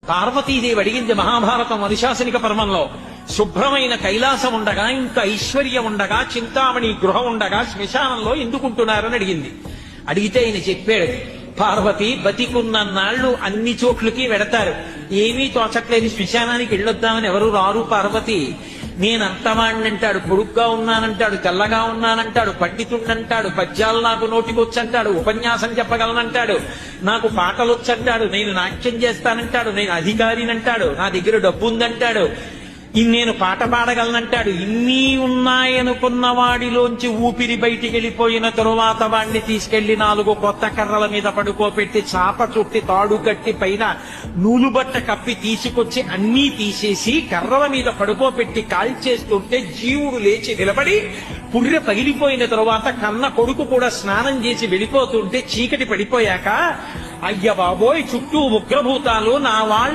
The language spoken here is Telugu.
పార్వతీదేవి అడిగింది మహాభారతం అనుశాసనిక పర్వంలో, శుభ్రమైన కైలాసం ఉండగా, ఇంత ఐశ్వర్యం ఉండగా, చింతామణి గృహం ఉండగా శ్మశానంలో ఎందుకుంటున్నారని అడిగింది. అడిగితే ఆయన చెప్పాడు, పార్వతి బతికున్న నాళ్లు అన్ని చోట్లకి వెడతారు, ఏమీ తోచట్లేదు, శ్మశానానికి వెళ్ళొద్దామని ఎవరు రారు పార్వతి. నేనంతవాణ్ణంటాడు, పొడుగ్గా ఉన్నానంటాడు, తెల్లగా ఉన్నానంటాడు, పండితుణ్ణంటాడు, పద్యాలు నాకు నోటికొచ్చంటాడు, ఉపన్యాసం చెప్పగలనంటాడు, నాకు పాటలొచ్చంటాడు, నేను నాట్యం చేస్తానంటాడు, నేను అధికారినంటాడు, నా దగ్గర డబ్బు ఉందంటాడు, నేను పాట పాడగలనంటాడు. ఇన్ని ఉన్నాయనుకున్న వాడిలోంచి ఊపిరి బయటికి వెళ్ళిపోయిన తరువాత వాడిని తీసుకెళ్లి 4 కొత్త కర్రల మీద పడుకోబెట్టి చాప చుట్టి తాడు కట్టి పైన నూలుబట్ట కప్పి తీసుకొచ్చి అన్నీ తీసేసి కర్రల మీద పడుకోబెట్టి కాల్చేస్తుంటే జీవుడు లేచి నిలబడి పుర్రె పగిలిపోయిన తరువాత కన్న కొడుకు కూడా స్నానం చేసి వెళ్ళిపోతుంటే చీకటి పడిపోయాక, అయ్య బాబోయ్ చుట్టూ ఉగ్రభూతాలు, నా వాళ్ళు